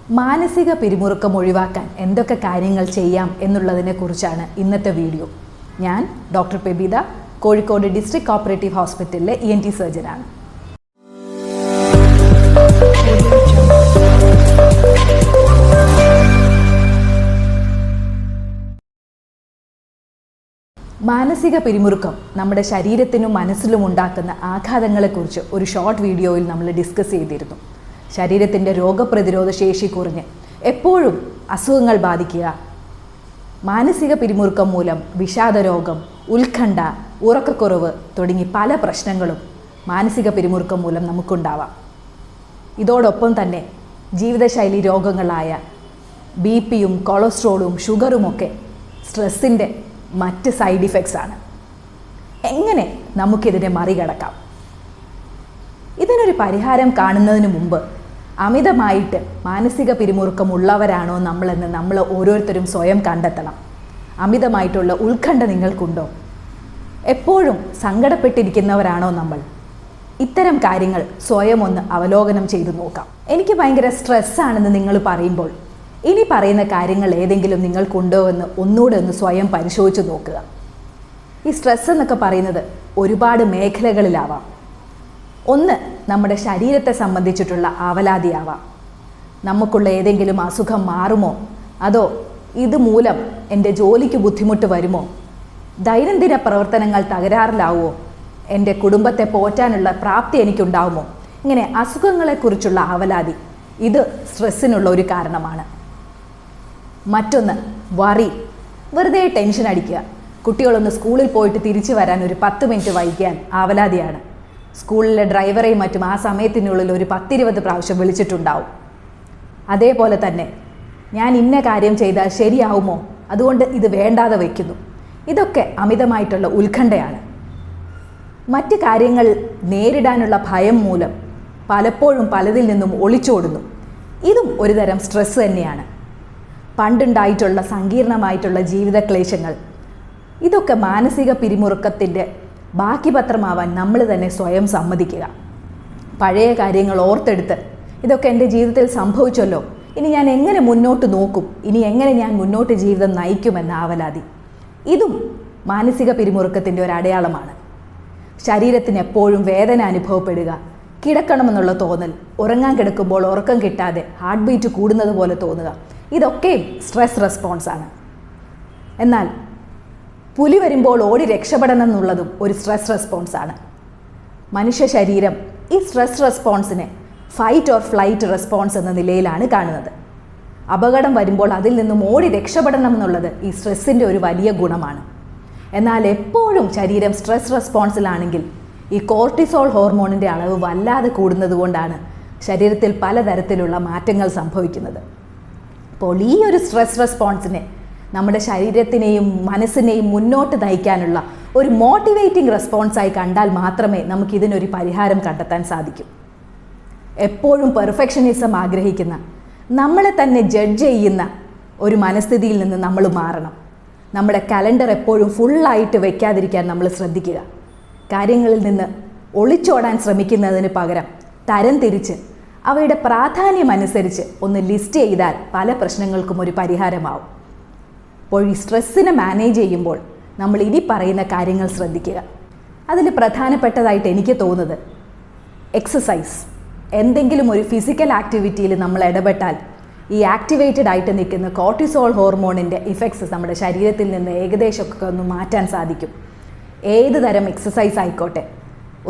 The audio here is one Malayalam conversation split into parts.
മാനസിക പിരിമുറുക്കം ഒഴിവാക്കാൻ എന്തൊക്കെ കാര്യങ്ങൾ ചെയ്യാം എന്നുള്ളതിനെക്കുറിച്ചാണ് ഇന്നത്തെ വീഡിയോ. ഞാൻ ഡോക്ടർ പെബിത, കോഴിക്കോട് ഡിസ്ട്രിക്ട് കോപ്പറേറ്റീവ് ഹോസ്പിറ്റലിലെ ENT സർജനാണ്. മാനസിക പിരിമുറുക്കം നമ്മുടെ ശരീരത്തിനും മനസ്സിലും ഉണ്ടാക്കുന്ന ആഘാതങ്ങളെക്കുറിച്ച് ഒരു ഷോർട്ട് വീഡിയോയിൽ നമ്മൾ ഡിസ്കസ് ചെയ്തിരുന്നു. ശരീരത്തിൻ്റെ രോഗപ്രതിരോധ ശേഷി കുറഞ്ഞ് എപ്പോഴും അസുഖങ്ങൾ ബാധിക്കുക, മാനസിക പിരിമുറുക്കം മൂലം വിഷാദരോഗം, ഉത്കണ്ഠ, ഉറക്കക്കുറവ് തുടങ്ങി പല പ്രശ്നങ്ങളും മാനസിക പിരിമുറുക്കം മൂലം നമുക്കുണ്ടാവാം. ഇതോടൊപ്പം തന്നെ ജീവിതശൈലി രോഗങ്ങളായ BP-യും കൊളസ്ട്രോളും ഷുഗറുമൊക്കെ സ്ട്രെസ്സിൻ്റെ മറ്റ് സൈഡ് ഇഫക്ട്സ് ആണ്. എങ്ങനെ നമുക്കിതിനെ മറികടക്കാം? ഇതിനൊരു പരിഹാരം കാണുന്നതിന് മുമ്പ് അമിതമായിട്ട് മാനസിക പിരിമുറുക്കം ഉള്ളവരാണോ നമ്മളെന്ന് നമ്മൾ ഓരോരുത്തരും സ്വയം കണ്ടെത്തണം. അമിതമായിട്ടുള്ള ഉത്കണ്ഠ നിങ്ങൾക്കുണ്ടോ? എപ്പോഴും സങ്കടപ്പെട്ടിരിക്കുന്നവരാണോ നമ്മൾ? ഇത്തരം കാര്യങ്ങൾ സ്വയം ഒന്ന് അവലോകനം ചെയ്തു നോക്കാം. എനിക്ക് ഭയങ്കര സ്ട്രെസ്സാണെന്ന് നിങ്ങൾ പറയുമ്പോൾ ഇനി പറയുന്ന കാര്യങ്ങൾ ഏതെങ്കിലും നിങ്ങൾക്കുണ്ടോ എന്ന് ഒന്നുകൂടെ ഒന്ന് സ്വയം പരിശോധിച്ച് നോക്കുക. ഈ സ്ട്രെസ് എന്നൊക്കെ പറയുന്നത് ഒരുപാട് മേഖലകളിലാവാം. ഒന്ന്, നമ്മുടെ ശരീരത്തെ സംബന്ധിച്ചിട്ടുള്ള ആവലാതിയാവാം. നമുക്കുള്ള ഏതെങ്കിലും അസുഖം മാറുമോ, അതോ ഇതുമൂലം എൻ്റെ ജോലിക്ക് ബുദ്ധിമുട്ട് വരുമോ, ദൈനംദിന പ്രവർത്തനങ്ങൾ തകരാറിലാവുമോ, എൻ്റെ കുടുംബത്തെ പോറ്റാനുള്ള പ്രാപ്തി എനിക്കുണ്ടാവുമോ, ഇങ്ങനെ അസുഖങ്ങളെക്കുറിച്ചുള്ള ആവലാതി, ഇത് സ്ട്രെസ്സിനുള്ള ഒരു കാരണമാണ്. മറ്റൊന്ന്, വറി, വെറുതെ ടെൻഷൻ അടിക്കുക. കുട്ടികളൊന്ന് സ്കൂളിൽ പോയിട്ട് തിരിച്ചു വരാൻ ഒരു 10 മിനിറ്റ് വൈകിയാൽ ആവലാതിയാണ്. സ്കൂളിലെ ഡ്രൈവറെയും മറ്റും ആ സമയത്തിനുള്ളിൽ ഒരു 10-20 പ്രാവശ്യം വിളിച്ചിട്ടുണ്ടാവും. അതേപോലെ തന്നെ ഞാൻ ഇന്ന കാര്യം ചെയ്താൽ ശരിയാവുമോ, അതുകൊണ്ട് ഇത് വേണ്ടാതെ വയ്ക്കുന്നു. ഇതൊക്കെ അമിതമായിട്ടുള്ള ഉത്കണ്ഠയാണ്. മറ്റ് കാര്യങ്ങൾ നേരിടാനുള്ള ഭയം മൂലം പലപ്പോഴും പലതിൽ നിന്നും ഒളിച്ചോടുന്നു. ഇതും ഒരുതരം സ്ട്രെസ് തന്നെയാണ്. പണ്ടുണ്ടായിട്ടുള്ള സങ്കീർണമായിട്ടുള്ള ജീവിത ക്ലേശങ്ങൾ, ഇതൊക്കെ മാനസിക പിരിമുറുക്കത്തിൻ്റെ ബാക്കി പത്രമാവാൻ നമ്മൾ തന്നെ സ്വയം സമ്മതിക്കുക. പഴയ കാര്യങ്ങൾ ഓർത്തെടുത്ത് ഇതൊക്കെ എൻ്റെ ജീവിതത്തിൽ സംഭവിച്ചല്ലോ, ഇനി ഞാൻ എങ്ങനെ മുന്നോട്ട് നോക്കും, ഇനി എങ്ങനെ ഞാൻ മുന്നോട്ട് ജീവിതം നയിക്കുമെന്ന ആവലാതി, ഇതും മാനസിക പിരിമുറുക്കത്തിൻ്റെ ഒരു അടയാളമാണ്. ശരീരത്തിന് എപ്പോഴും വേദന അനുഭവപ്പെടുക, കിടക്കണമെന്നുള്ള തോന്നൽ, ഉറങ്ങാൻ കിടക്കുമ്പോൾ ഉറക്കം കിട്ടാതെ ഹാർട്ട് ബീറ്റ് കൂടുന്നത് പോലെ തോന്നുക, ഇതൊക്കെയും സ്ട്രെസ് റെസ്പോൺസാണ്. എന്നാൽ പുലി വരുമ്പോൾ ഓടി രക്ഷപ്പെടണം എന്നുള്ളതും ഒരു സ്ട്രെസ് റെസ്പോൺസാണ്. മനുഷ്യ ശരീരം ഈ സ്ട്രെസ് റെസ്പോൺസിനെ ഫൈറ്റ് ഓർ ഫ്ലൈറ്റ് റെസ്പോൺസ് എന്ന നിലയിലാണ് കാണുന്നത്. അപകടം വരുമ്പോൾ അതിൽ നിന്നും ഓടി രക്ഷപ്പെടണം എന്നുള്ളത് ഈ സ്ട്രെസ്സിൻ്റെ ഒരു വലിയ ഗുണമാണ്. എന്നാൽ എപ്പോഴും ശരീരം സ്ട്രെസ് റെസ്പോൺസിലാണെങ്കിൽ ഈ കോർട്ടിസോൾ ഹോർമോണിൻ്റെ അളവ് വല്ലാതെ കൂടുന്നത് കൊണ്ടാണ് ശരീരത്തിൽ പലതരത്തിലുള്ള മാറ്റങ്ങൾ സംഭവിക്കുന്നത്. അപ്പോൾ ഈ ഒരു സ്ട്രെസ് റെസ്പോൺസിനെ നമ്മുടെ ശരീരത്തിനെയും മനസ്സിനെയും മുന്നോട്ട് നയിക്കാനുള്ള ഒരു മോട്ടിവേറ്റിംഗ് റെസ്പോൺസായി കണ്ടാൽ മാത്രമേ നമുക്കിതിനൊരു പരിഹാരം കണ്ടെത്താൻ സാധിക്കൂ. എപ്പോഴും പെർഫെക്ഷനിസം ആഗ്രഹിക്കുന്ന, നമ്മളെ തന്നെ ജഡ്ജ് ചെയ്യുന്ന ഒരു മനസ്ഥിതിയിൽ നിന്ന് നമ്മൾ മാറണം. നമ്മുടെ കലണ്ടർ എപ്പോഴും ഫുള്ളായിട്ട് വയ്ക്കാതിരിക്കാൻ നമ്മൾ ശ്രദ്ധിക്കുക. കാര്യങ്ങളിൽ നിന്ന് ഒളിച്ചോടാൻ ശ്രമിക്കുന്നതിന് പകരം തരം തിരിച്ച് അവയുടെ പ്രാധാന്യം അനുസരിച്ച് ഒന്ന് ലിസ്റ്റ് ചെയ്താൽ പല പ്രശ്നങ്ങൾക്കും ഒരു പരിഹാരമാവും. അപ്പോൾ ഈ സ്ട്രെസ്സിനെ മാനേജ് ചെയ്യുമ്പോൾ നമ്മൾ ഇനി പറയുന്ന കാര്യങ്ങൾ ശ്രദ്ധിക്കുക. അതിൽ പ്രധാനപ്പെട്ടതായിട്ട് എനിക്ക് തോന്നുന്നത് എക്സസൈസ്. എന്തെങ്കിലും ഒരു ഫിസിക്കൽ ആക്ടിവിറ്റിയിൽ നമ്മൾ ഇടപെട്ടാൽ ഈ ആക്ടിവേറ്റഡ് ആയിട്ട് നിൽക്കുന്ന കോർട്ടിസോൾ ഹോർമോണിൻ്റെ ഇഫക്ട്സ് നമ്മുടെ ശരീരത്തിൽ നിന്ന് ഏകദേശമൊക്കെ ഒന്ന് മാറ്റാൻ സാധിക്കും. ഏത് തരം എക്സസൈസ് ആയിക്കോട്ടെ,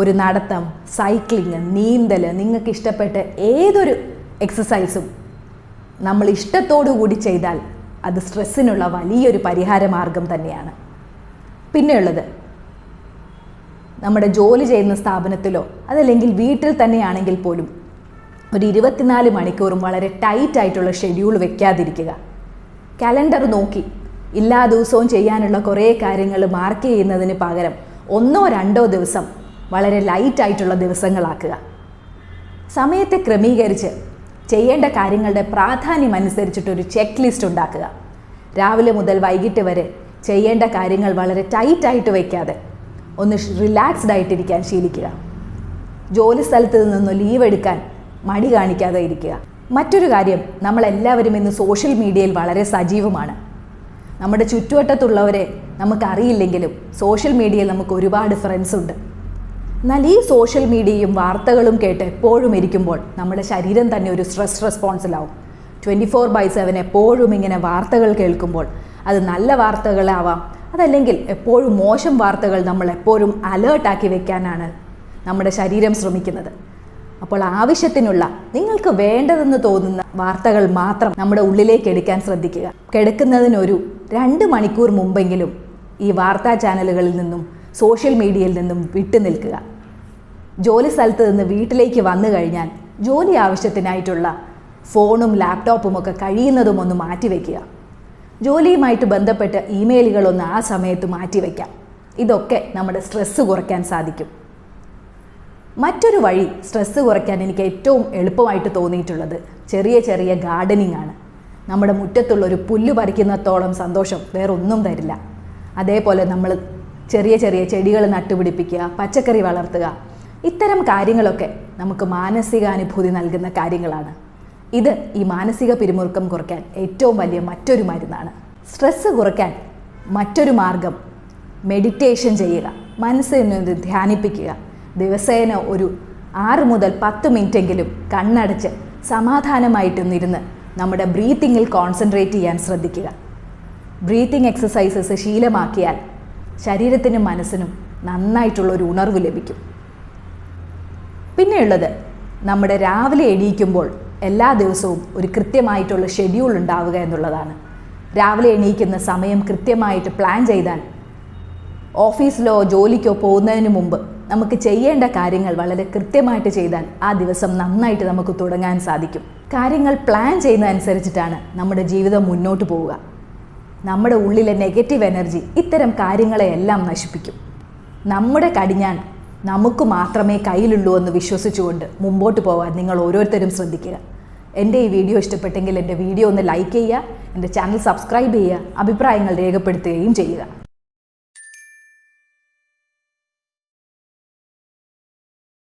ഒരു നടത്തം, സൈക്ലിങ്, നീന്തൽ, നിങ്ങൾക്ക് ഇഷ്ടപ്പെട്ട ഏതൊരു എക്സസൈസും നമ്മൾ ഇഷ്ടത്തോടു കൂടി ചെയ്താൽ അത് സ്ട്രെസ്സിനുള്ള വലിയൊരു പരിഹാര മാർഗം തന്നെയാണ്. പിന്നെയുള്ളത്, നമ്മുടെ ജോലി ചെയ്യുന്ന സ്ഥാപനത്തിലോ അതല്ലെങ്കിൽ വീട്ടിൽ തന്നെയാണെങ്കിൽ പോലും ഒരു 24 മണിക്കൂറും വളരെ ടൈറ്റ് ആയിട്ടുള്ള ഷെഡ്യൂൾ വെക്കാതിരിക്കുക. കലണ്ടർ നോക്കി എല്ലാ ദിവസവും ചെയ്യാനുള്ള കുറേ കാര്യങ്ങൾ മാർക്ക് ചെയ്യുന്നതിന് പകരം 1-2 ദിവസം വളരെ ലൈറ്റായിട്ടുള്ള ദിവസങ്ങളാക്കുക. സമയത്തെ ക്രമീകരിച്ച് ചെയ്യേണ്ട കാര്യങ്ങളുടെ പ്രാധാന്യം അനുസരിച്ചിട്ടൊരു ചെക്ക് ലിസ്റ്റ് ഉണ്ടാക്കുക. രാവിലെ മുതൽ വൈകിട്ട് വരെ ചെയ്യേണ്ട കാര്യങ്ങൾ വളരെ ടൈറ്റായിട്ട് വയ്ക്കാതെ ഒന്ന് റിലാക്സ്ഡ് ആയിട്ടിരിക്കാൻ ശീലിക്കുക. ജോലി സ്ഥലത്ത് നിന്ന് ലീവ് എടുക്കാൻ മടി കാണിക്കാതെ ഇരിക്കുക. മറ്റൊരു കാര്യം, നമ്മളെല്ലാവരും ഇന്ന് സോഷ്യൽ മീഡിയയിൽ വളരെ സജീവമാണ്. നമ്മുടെ ചുറ്റുവട്ടത്തുള്ളവരെ നമുക്കറിയില്ലെങ്കിലും സോഷ്യൽ മീഡിയയിൽ നമുക്ക് ഒരുപാട് ഫ്രണ്ട്സ് ഉണ്ട്. എന്നാൽ ഈ സോഷ്യൽ മീഡിയയും വാർത്തകളും കേട്ട് എപ്പോഴും ഇരിക്കുമ്പോൾ നമ്മുടെ ശരീരം തന്നെ ഒരു സ്ട്രെസ് റെസ്പോൺസിലാവും. 24/7 എപ്പോഴും ഇങ്ങനെ വാർത്തകൾ കേൾക്കുമ്പോൾ അത് നല്ല വാർത്തകളാവാം, അതല്ലെങ്കിൽ എപ്പോഴും മോശം വാർത്തകൾ നമ്മൾ എപ്പോഴും അലേർട്ടാക്കി വെക്കാനാണ് നമ്മുടെ ശരീരം ശ്രമിക്കുന്നത്. അപ്പോൾ ആവശ്യത്തിനുള്ള, നിങ്ങൾക്ക് വേണ്ടതെന്ന് തോന്നുന്ന വാർത്തകൾ മാത്രം നമ്മുടെ ഉള്ളിലേക്ക് എടുക്കാൻ ശ്രദ്ധിക്കുക. കിടക്കുന്നതിനൊരു 2 മണിക്കൂർ മുമ്പെങ്കിലും ഈ വാർത്താ ചാനലുകളിൽ നിന്നും സോഷ്യൽ മീഡിയയിൽ നിന്നും വിട്ടു നിൽക്കുക. ജോലി സ്ഥലത്ത് നിന്ന് വീട്ടിലേക്ക് വന്നു കഴിഞ്ഞാൽ ജോലി ആവശ്യത്തിനായിട്ടുള്ള ഫോണും ലാപ്ടോപ്പും ഒക്കെ കഴിയുന്നതും ഒന്ന് മാറ്റിവെക്കുക. ജോലിയുമായിട്ട് ബന്ധപ്പെട്ട് ഇമെയിലുകളൊന്ന് ആ സമയത്ത് മാറ്റിവെക്കാം. ഇതൊക്കെ നമ്മുടെ സ്ട്രെസ്സ് കുറയ്ക്കാൻ സാധിക്കും. മറ്റൊരു വഴി സ്ട്രെസ്സ് കുറയ്ക്കാൻ എനിക്ക് ഏറ്റവും എളുപ്പമായിട്ട് തോന്നിയിട്ടുള്ളത് ചെറിയ ചെറിയ ഗാർഡനിങ് ആണ്. നമ്മുടെ മുറ്റത്തുള്ളൊരു പുല്ല് പറിക്കുന്നത്തോളം സന്തോഷം വേറൊന്നും തരില്ല. അതേപോലെ നമ്മൾ ചെറിയ ചെറിയ ചെടികൾ നട്ടുപിടിപ്പിക്കുക, പച്ചക്കറി വളർത്തുക, ഇത്തരം കാര്യങ്ങളൊക്കെ നമുക്ക് മാനസികാനുഭൂതി നൽകുന്ന കാര്യങ്ങളാണ്. ഇത് ഈ മാനസിക പിരിമുറുക്കം കുറയ്ക്കാൻ ഏറ്റവും വലിയ മറ്റൊരു മരുന്നാണ്. സ്ട്രെസ്സ് കുറയ്ക്കാൻ മറ്റൊരു മാർഗം മെഡിറ്റേഷൻ ചെയ്യുക, മനസ്സിനെ ധ്യാനിപ്പിക്കുക. ദിവസേന ഒരു 6 മുതൽ 10 മിനിറ്റെങ്കിലും കണ്ണടച്ച് സമാധാനമായിട്ടൊന്നിരുന്ന് നമ്മുടെ ബ്രീത്തിങ്ങിൽ കോൺസെൻട്രേറ്റ് ചെയ്യാൻ ശ്രദ്ധിക്കുക. ബ്രീത്തിങ് എക്സസൈസസ് ശീലമാക്കിയാൽ ശരീരത്തിനും മനസ്സിനും നന്നായിട്ടുള്ളൊരു ഉണർവ് ലഭിക്കും. പിന്നെയുള്ളത്, നമ്മുടെ രാവിലെ എണീക്കുമ്പോൾ എല്ലാ ദിവസവും ഒരു കൃത്യമായിട്ടുള്ള ഷെഡ്യൂൾ ഉണ്ടാവുക എന്നുള്ളതാണ്. രാവിലെ എണീക്കുന്ന സമയം കൃത്യമായിട്ട് പ്ലാൻ ചെയ്താൽ ഓഫീസിലോ ജോലിക്കോ പോകുന്നതിന് മുമ്പ് നമുക്ക് ചെയ്യേണ്ട കാര്യങ്ങൾ വളരെ കൃത്യമായിട്ട് ചെയ്താൽ ആ ദിവസം നന്നായിട്ട് നമുക്ക് തുടങ്ങാൻ സാധിക്കും. കാര്യങ്ങൾ പ്ലാൻ ചെയ്യുന്നതനുസരിച്ചിട്ടാണ് നമ്മുടെ ജീവിതം മുന്നോട്ട് പോവുക. നമ്മുടെ ഉള്ളിലെ നെഗറ്റീവ് എനർജി ഇത്തരം കാര്യങ്ങളെയെല്ലാം നശിപ്പിക്കും. നമ്മുടെ കടിഞ്ഞാൺ നമുക്ക് മാത്രമേ കയ്യിലുള്ളൂ എന്ന് വിശ്വസിച്ചുകൊണ്ട് മുമ്പോട്ട് പോകാൻ നിങ്ങൾ ഓരോരുത്തരും ശ്രദ്ധിക്കുക. എൻ്റെ ഈ വീഡിയോ ഇഷ്ടപ്പെട്ടെങ്കിൽ എൻ്റെ വീഡിയോ ഒന്ന് ലൈക്ക് ചെയ്യുക, എൻ്റെ ചാനൽ സബ്സ്ക്രൈബ് ചെയ്യുക, അഭിപ്രായങ്ങൾ രേഖപ്പെടുത്തുകയും ചെയ്യുക.